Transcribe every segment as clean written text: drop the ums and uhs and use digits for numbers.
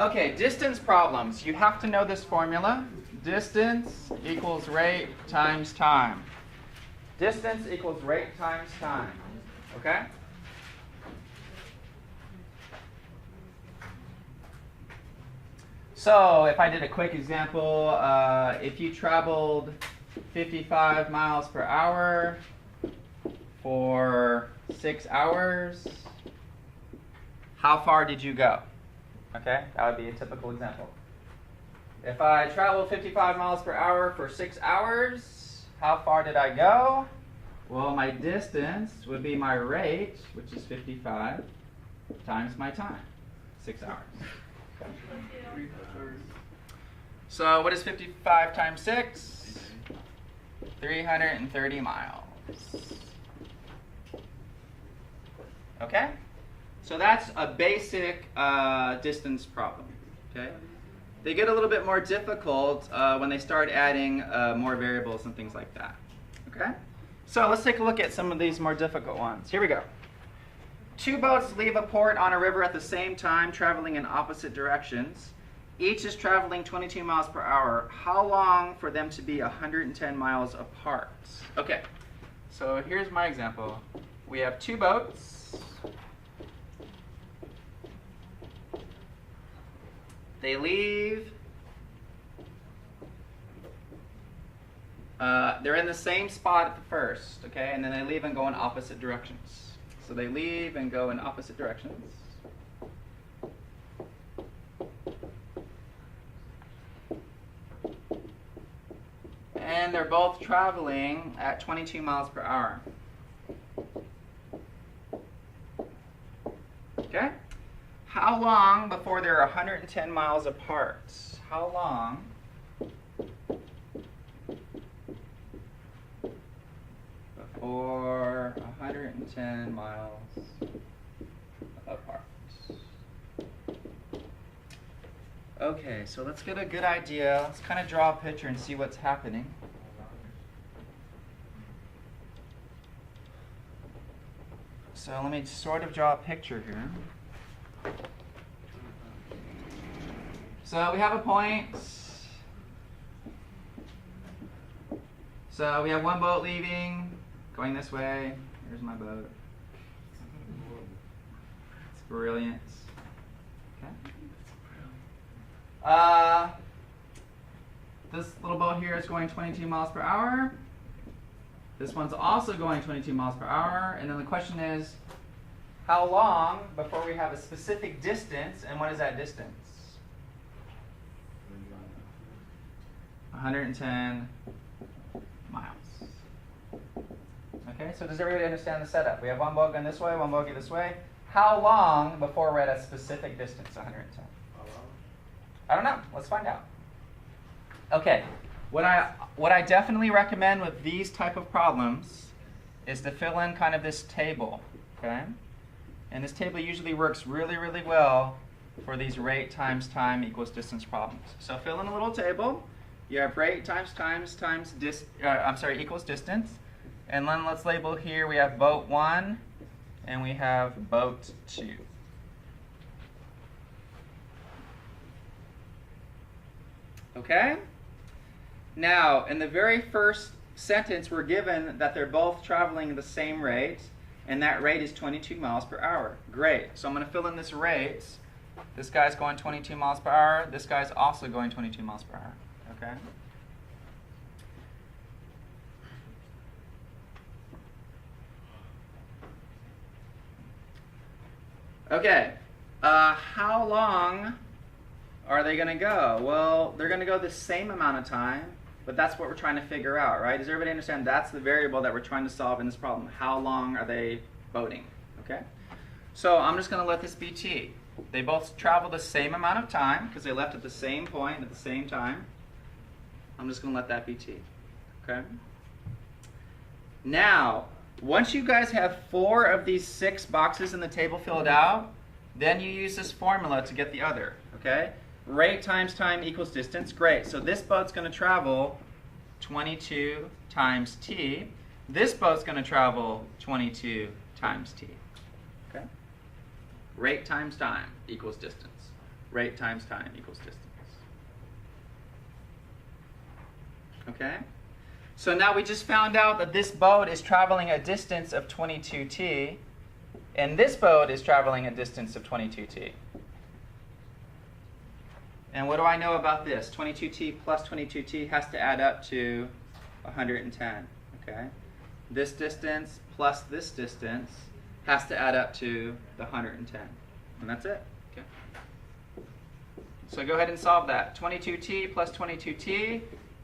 Okay, distance problems. You have to know this formula. Distance equals rate times time. Distance equals rate times time. Okay? So if I did a quick example, if you traveled 55 miles per hour for 6 hours, how far did you go? Okay, that would be a typical example. If I traveled 55 miles per hour for 6 hours, how far did I go? Well, my distance would be my rate, which is 55, times my time, 6 hours. Okay. So what is 55 times 6? 330 miles. Okay? So that's a basic distance problem. Okay? They get a little bit more difficult when they start adding more variables and things like that. Okay? So let's take a look at some of these more difficult ones. Here we go. Two boats leave a port on a river at the same time, traveling in opposite directions. Each is traveling 22 miles per hour. How long for them to be 110 miles apart? Okay, so here's my example. We have two boats. They leave. They're in the same spot at the first, okay, and then they leave and go in opposite directions. So they leave and go in opposite directions. And they're both traveling at 22 miles per hour. Okay? How long before they're 110 miles apart? How long before 110 miles apart? Okay, so let's get a good idea. Let's kind of draw a picture and see what's happening. So let me sort of draw a picture here. So we have a point. So we have one boat leaving, going this way. Here's my boat. It's brilliant. Okay. This little boat here is going 22 miles per hour. This one's also going 22 miles per hour. And then the question is, how long before we have a specific distance, and what is that distance? 110 miles. Okay, so does everybody understand the setup? We have one boat going this way, one boat going this way. How long before we're at a specific distance, 110? I don't know. Let's find out. Okay, what I definitely recommend with these type of problems is to fill in kind of this table, okay? And this table usually works really, really well for these rate times time equals distance problems. So fill in a little table. You have rate times equals distance. And then let's label here, we have boat 1 and we have boat 2. Okay? Now, in the very first sentence, we're given that they're both traveling the same rate, and that rate is 22 miles per hour. Great. So I'm going to fill in this rate. This guy's going 22 miles per hour. This guy's also going 22 miles per hour. Okay? Okay. How long are they going to go? Well, they're going to go the same amount of time, but that's what we're trying to figure out, right? Does everybody understand that's the variable that we're trying to solve in this problem? How long are they boating? Okay? So I'm just going to let this be t. They both travel the same amount of time because they left at the same point at the same time. I'm just going to let that be t. Okay? Now, once you guys have 4 of these 6 boxes in the table filled out, then you use this formula to get the other. Okay? Rate times time equals distance. Great. So this boat's going to travel 22 times t. This boat's going to travel 22 times t. Okay? Rate times time equals distance. Rate times time equals distance. Okay? So now we just found out that this boat is traveling a distance of 22t, and this boat is traveling a distance of 22t. And what do I know about this? 22t plus 22t has to add up to 110. Okay? This distance plus this distance has to add up to the 110. And that's it. Okay? So go ahead and solve that. 22t plus 22t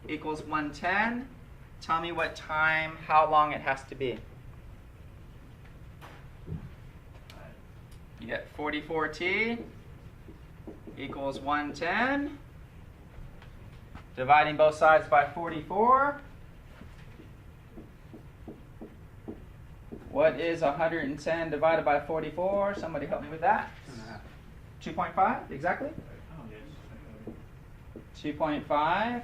equals 110. Tell me what time, how long it has to be. You get 44t equals 110. Dividing both sides by 44. What is 110 divided by 44? Somebody help me with that. 2.5, exactly? 2.5.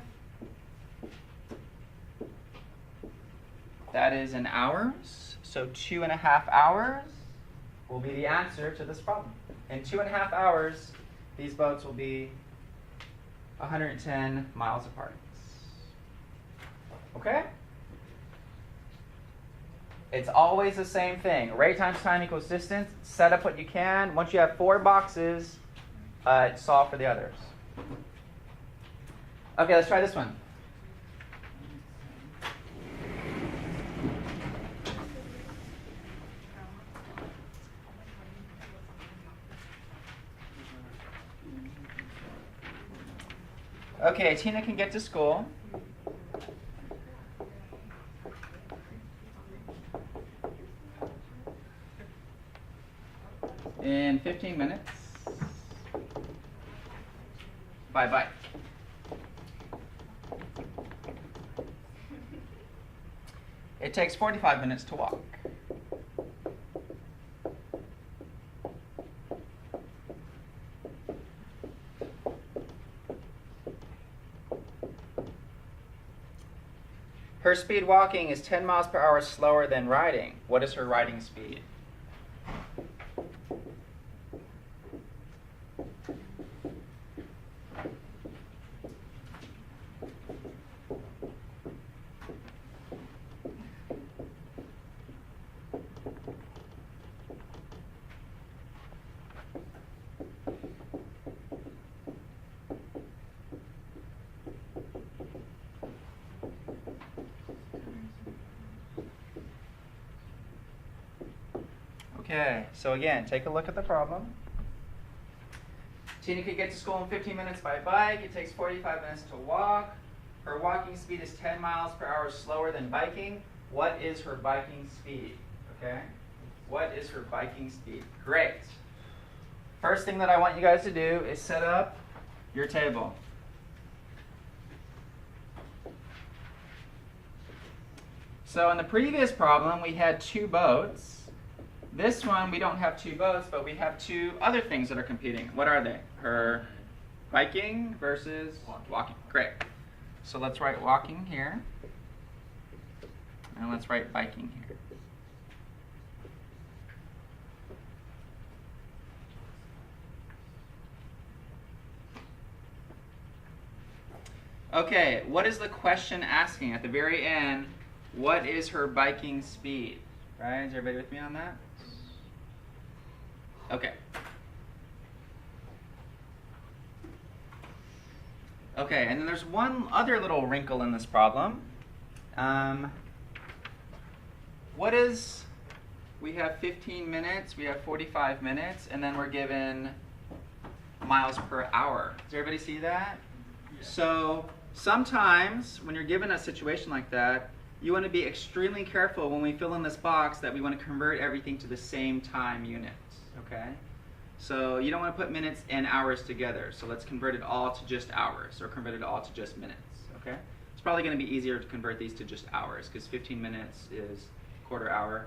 That is in hours. So 2.5 hours will be the answer to this problem. In 2.5 hours, these boats will be 110 miles apart. Okay? It's always the same thing. Rate times time equals distance. Set up what you can. Once you have 4 boxes, solve for the others. Okay, let's try this one. Okay, Tina can get to school. In 15 minutes. Bye-bye. It takes 45 minutes to walk. Her speed walking is 10 miles per hour slower than riding. What is her riding speed? Okay, so again, take a look at the problem. Tina could get to school in 15 minutes by bike. It takes 45 minutes to walk. Her walking speed is 10 miles per hour slower than biking. What is her biking speed? Okay, what is her biking speed? Great. First thing that I want you guys to do is set up your table. So in the previous problem, we had 2 boats. This one, we don't have 2 boats, but we have 2 other things that are competing. What are they? Her biking versus walking. Great. So let's write walking here. And let's write biking here. Okay, what is the question asking at the very end? What is her biking speed? Right? Is everybody with me on that? Okay. Okay, and then there's one other little wrinkle in this problem. We have 15 minutes, we have 45 minutes, and then we're given miles per hour. Does everybody see that? Yeah. So sometimes when you're given a situation like that, you want to be extremely careful when we fill in this box that we want to convert everything to the same time units. Okay? So you don't want to put minutes and hours together. So let's convert it all to just hours, or convert it all to just minutes. Okay? It's probably going to be easier to convert these to just hours, because 15 minutes is a quarter hour,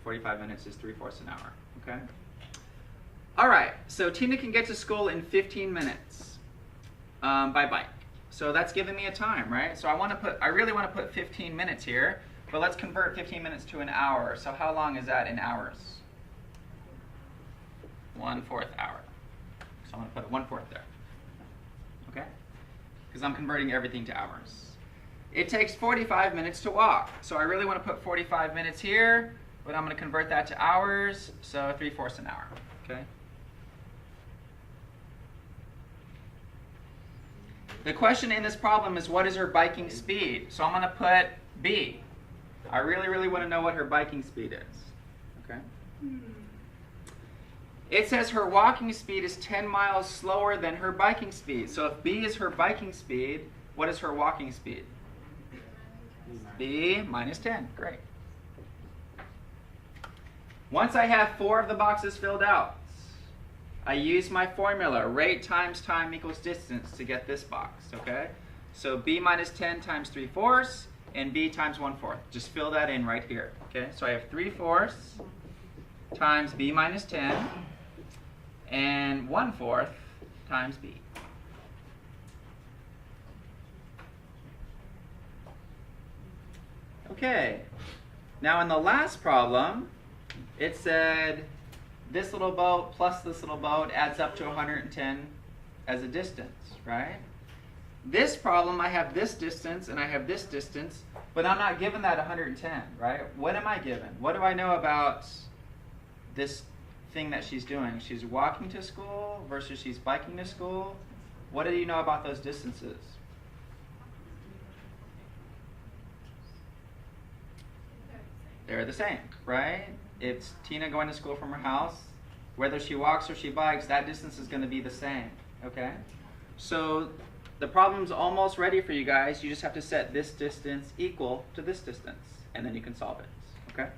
45 minutes is 3/4 an hour. Okay? All right. So Tina can get to school in 15 minutes by bike. So that's giving me a time, right? So I really want to put 15 minutes here, but let's convert 15 minutes to an hour. So how long is that in hours? 1/4 hour. So I'm going to put 1/4 there. Okay? Because I'm converting everything to hours. It takes 45 minutes to walk. So I really want to put 45 minutes here, but I'm going to convert that to hours, so 3/4 an hour. Okay? The question in this problem is, what is her biking speed? So I'm going to put B. I really want to know what her biking speed is. Okay? It says her walking speed is 10 miles slower than her biking speed. So if B is her biking speed, what is her walking speed? B minus 10. Great. Once I have 4 of the boxes filled out, I use my formula, rate times time equals distance, to get this box, okay? So B minus 10 times 3/4 and B times 1/4. Just fill that in right here, okay? So I have 3/4 times B minus 10 and 1/4 times B. Okay, now in the last problem, it said this little boat plus this little boat adds up to 110 as a distance, right? This problem, I have this distance and I have this distance, but I'm not given that 110, right? What am I given? What do I know about this thing that she's doing? She's walking to school versus she's biking to school. What do you know about those distances? They're the same, right? It's Tina going to school from her house. Whether she walks or she bikes, that distance is going to be the same, okay? So the problem's almost ready for you guys. You just have to set this distance equal to this distance, and then you can solve it, okay?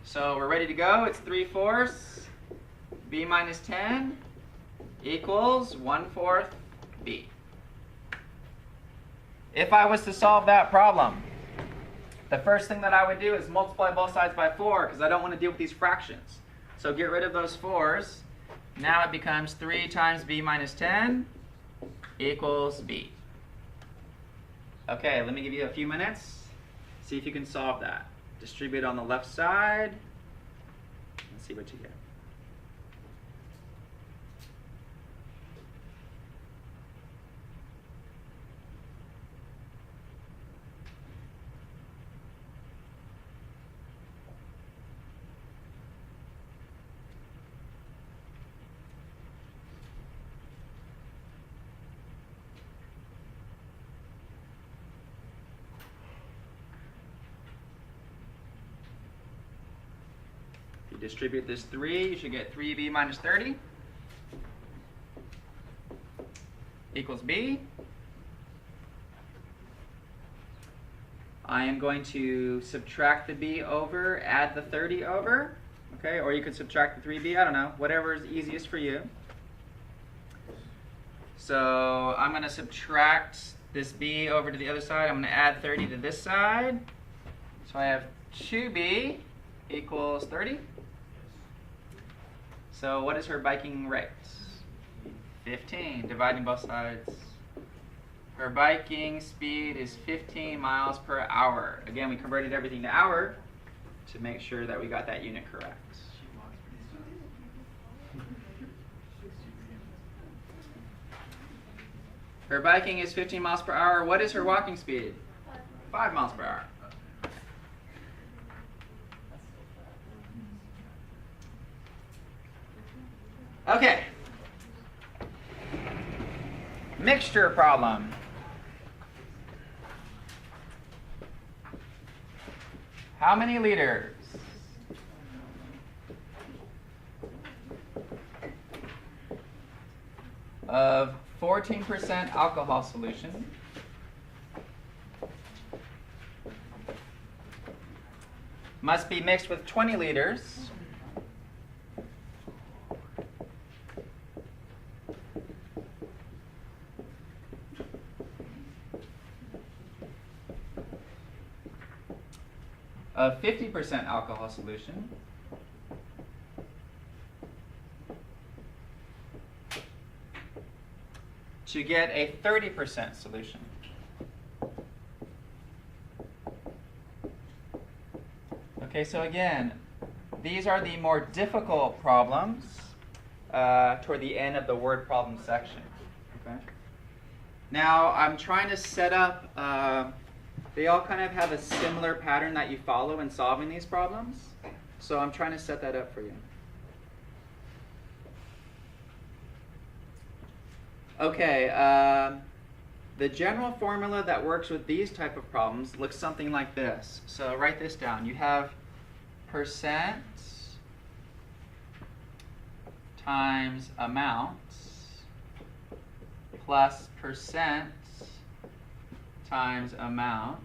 So we're ready to go. It's 3/4 B minus 10 equals 1/4 B. If I was to solve that problem, the first thing that I would do is multiply both sides by 4, because I don't want to deal with these fractions. So get rid of those 4s. Now it becomes 3 times B minus 10 equals B. Okay, let me give you a few minutes. See if you can solve that. Distribute on the left side and see what you get. Distribute this 3, you should get 3B minus 30 equals B. I am going to subtract the B over, add the 30 over, okay? Or you could subtract the 3B, I don't know, whatever is easiest for you. So I'm going to subtract this B over to the other side. I'm going to add 30 to this side. So I have 2B equals 30. So what is her biking rate? 15, dividing both sides. Her biking speed is 15 miles per hour. Again, we converted everything to hour to make sure that we got that unit correct. Her biking is 15 miles per hour. What is her walking speed? 5 miles per hour. Okay. Mixture problem. How many liters of 14% alcohol solution must be mixed with 20 liters of 50% alcohol solution to get a 30% solution? Okay, so again, these are the more difficult problems. toward the end of the word problem section. Okay. Now I'm trying to set up, they all kind of have a similar pattern that you follow in solving these problems. So I'm trying to set that up for you. Okay, the general formula that works with these type of problems looks something like this. So write this down. You have percent times amount plus percent times amount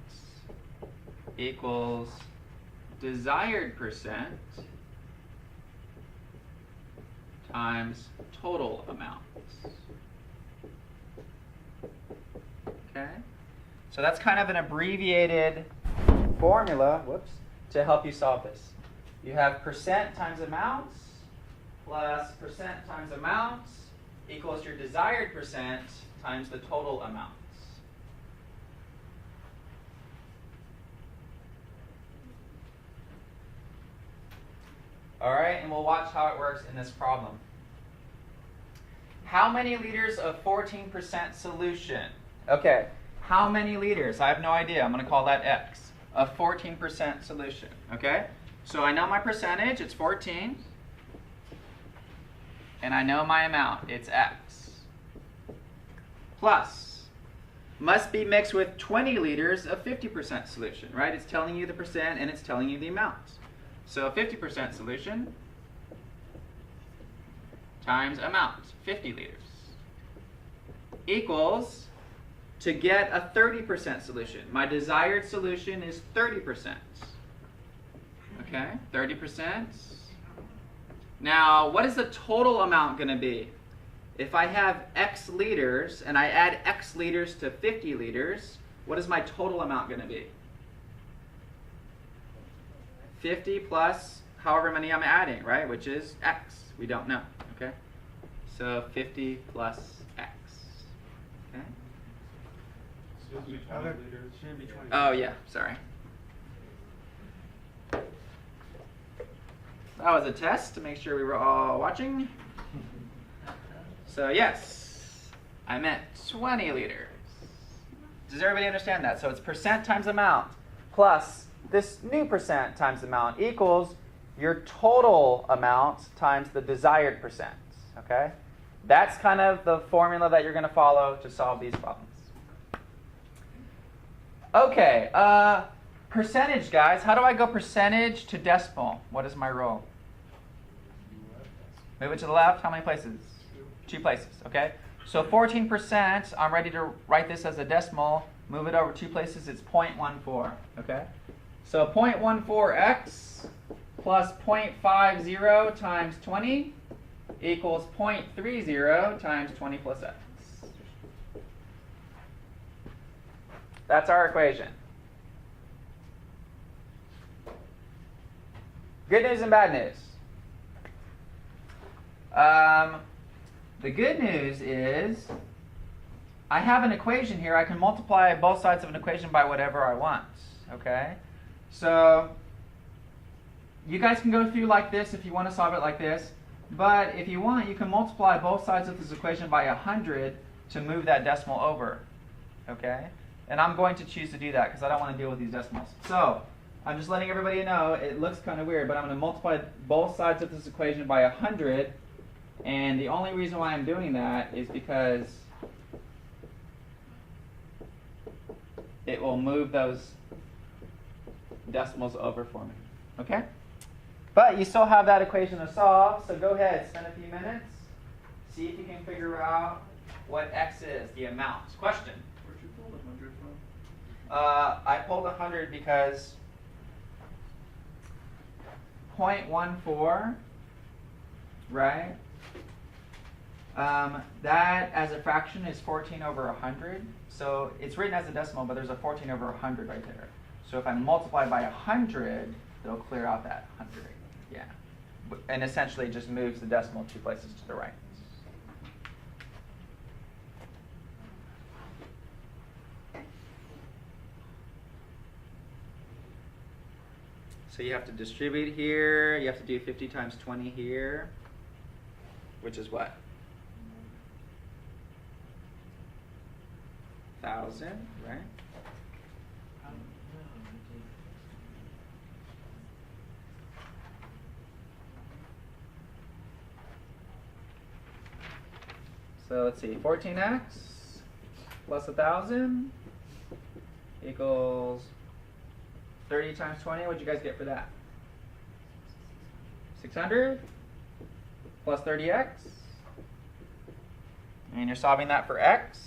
equals desired percent times total amount. Okay? So that's kind of an abbreviated formula, to help you solve this. You have percent times amounts plus percent times amounts equals your desired percent times the total amounts. All right, and we'll watch how it works in this problem. How many liters of 14% solution? Okay, how many liters? I have no idea. I'm going to call that X. A 14% solution, okay? So I know my percentage, it's 14. And I know my amount, it's X. Plus, must be mixed with 20 liters of 50% solution, right? It's telling you the percent and it's telling you the amount. So 50% solution times amount, 50 liters, equals, to get a 30% solution. My desired solution is 30%. Okay, 30%. Now, what is the total amount going to be? If I have X liters and I add X liters to 50 liters, what is my total amount going to be? 50 plus however many I'm adding, right? Which is X. We don't know, okay? So 50 plus X, okay? Oh yeah, sorry. That was a test to make sure we were all watching. So yes, I meant 20 liters. Does everybody understand that? So it's percent times amount plus this new percent times amount equals your total amount times the desired percent, okay? That's kind of the formula that you're going to follow to solve these problems. Okay, percentage, guys. How do I go percentage to decimal? What is my rule? Move it to the left. How many places? 2 places, okay? So 14%, I'm ready to write this as a decimal. Move it over 2 places, it's 0.14, okay? So 0.14x plus 0.50 times 20 equals 0.30 times 20 plus x. That's our equation. Good news and bad news. The good news is I have an equation here. I can multiply both sides of an equation by whatever I want. Okay? So you guys can go through like this if you want to solve it like this. But if you want, you can multiply both sides of this equation by 100 to move that decimal over. Okay? And I'm going to choose to do that because I don't want to deal with these decimals. So I'm just letting everybody know it looks kind of weird, but I'm going to multiply both sides of this equation by 100. And the only reason why I'm doing that is because it will move those decimals over for me. Okay? But you still have that equation to solve, so go ahead, spend a few minutes, see if you can figure out what x is, the amount. Question? Where'd you pull the 100 from? I pulled 100 because 0.14, right? That as a fraction is 14 over 100. So it's written as a decimal, but there's a 14 over 100 right there. So if I multiply by 100, it'll clear out that 100. Yeah. And essentially it just moves the decimal 2 places to the right. So you have to distribute here. You have to do 50 times 20 here, which is what? 1,000, right? So let's see, 14x plus 1,000 equals 30 times 20. What'd you guys get for that? 600 plus 30x. And you're solving that for x.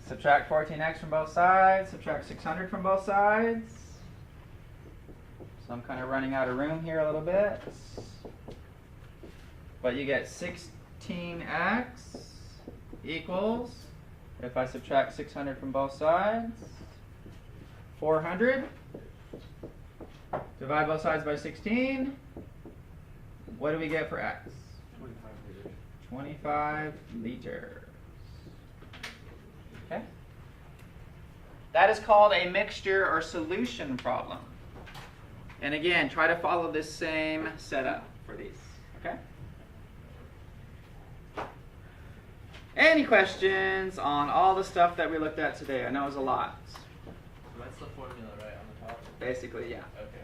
Subtract 14x from both sides, subtract 600 from both sides. So I'm kind of running out of room here a little bit. But you get 16x equals, if I subtract 600 from both sides, 400. Divide both sides by 16. What do we get for x? 25 liters. 25 liters. Okay. That is called a mixture or solution problem. And again, try to follow this same setup for these. Okay? Any questions on all the stuff that we looked at today? I know it was a lot. So that's the formula, right, on the top? Basically, yeah. Okay.